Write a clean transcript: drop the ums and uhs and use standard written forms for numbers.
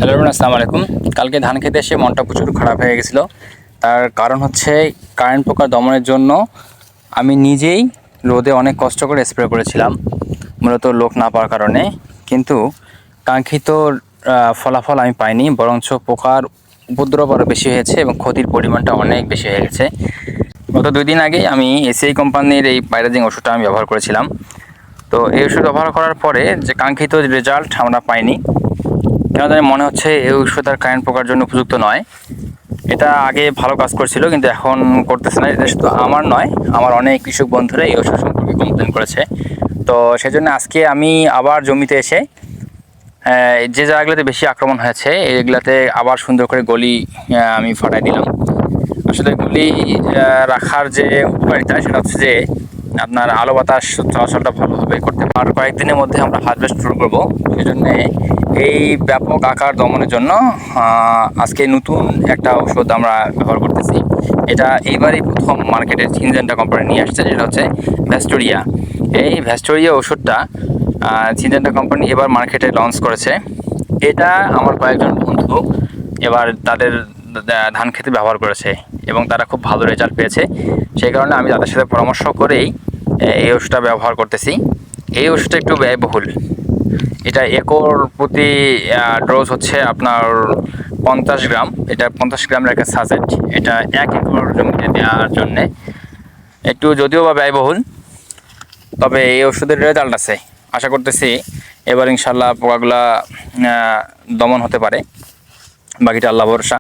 Hello everyone, আসসালামু আলাইকুম। কালকে ধান খেতে এসে মনটা প্রচুর খারাপ হয়ে গেছিলো। তার কারণ হচ্ছে কারেন্ট পোকা দমনের জন্য আমি নিজেই রোদে অনেক কষ্ট করে স্প্রে করেছিলাম, মূলত লোক না পাওয়ার কারণে। কিন্তু কাঙ্ক্ষিত ফলাফল আমি পাইনি, বরঞ্চ পোকার উপদ্রব আরও বেশি হয়েছে এবং ক্ষতির পরিমাণটা অনেক বেশি হয়ে গেছে। গত 2 দিন আগেই আমি এসিআই কোম্পানির এই পাইরাজিং ওষুধটা আমি ব্যবহার করেছিলাম। তো এই ওষুধ ব্যবহার করার পরে যে কাঙ্ক্ষিত রেজাল্ট আমরা পাইনি। কেন জানি মনে হচ্ছে এই ওষুধ আর কারেন্ট পোকার জন্য উপযুক্ত নয়। এটা আগে ভালো কাজ করছিল, কিন্তু এখন করতেছে না। এটা শুধু আমার নয়, আমার অনেক কৃষক বন্ধুরা এই ওষুধ সম্পর্কে কমপ্লেন করেছে। তো সেজন্য আজকে আমি আবার জমিতে এসে যে জায়গাগুলোতে বেশি আক্রমণ হয়েছে এইগুলাতে আবার সুন্দর করে গলি আমি ফাটাই দিলাম। আসলে গলি রাখার যে উপকারিতা সেটা হচ্ছে যে আপনার আলো বাতাস চলাচলটা ভালোভাবে করতে পারে। আর কয়েকদিনের মধ্যে আমরা হারভেস্ট শুরু করবো, সেজন্য এই ব্যাপক আকার দমনের জন্য আজকে নতুন একটা ওষুধ আমরা ব্যবহার করতেছি। এটা এইবারই প্রথম মার্কেটে সিনজেন্টা কোম্পানি নিয়ে আসছে, যেটা হচ্ছে ভ্যাস্টোরিয়া। এই ভ্যাস্টোরিয়া ওষুধটা সিনজেন্টা কোম্পানি এবার মার্কেটে লঞ্চ করেছে। এটা আমার কয়েকজন বন্ধু এবার তাদের ধান খেতে ব্যবহার করেছে এবং তারা খুব ভালো রেজাল্ট পেয়েছে। সেই কারণে আমি তাদের সাথে পরামর্শ করেই এই ওষুধটা ব্যবহার করতেছি। এই ওষুধটা একটু ব্যয়বহুল। এটা একর প্রতি ডোজ হচ্ছে আপনার 50 গ্রাম। এটা 50 গ্রামের একটা সাজেট। এটা 1 একর জমিতে দেওয়ার জন্যে একটু যদিও বা ব্যয়বহুল, তবে এই ওষুধের রেজাল্ট আছে। আশা করতেছি এবার ইনশাল্লাহ পোকাগুলা দমন হতে পারে। বাকিটা আল্লাহ ভরসা।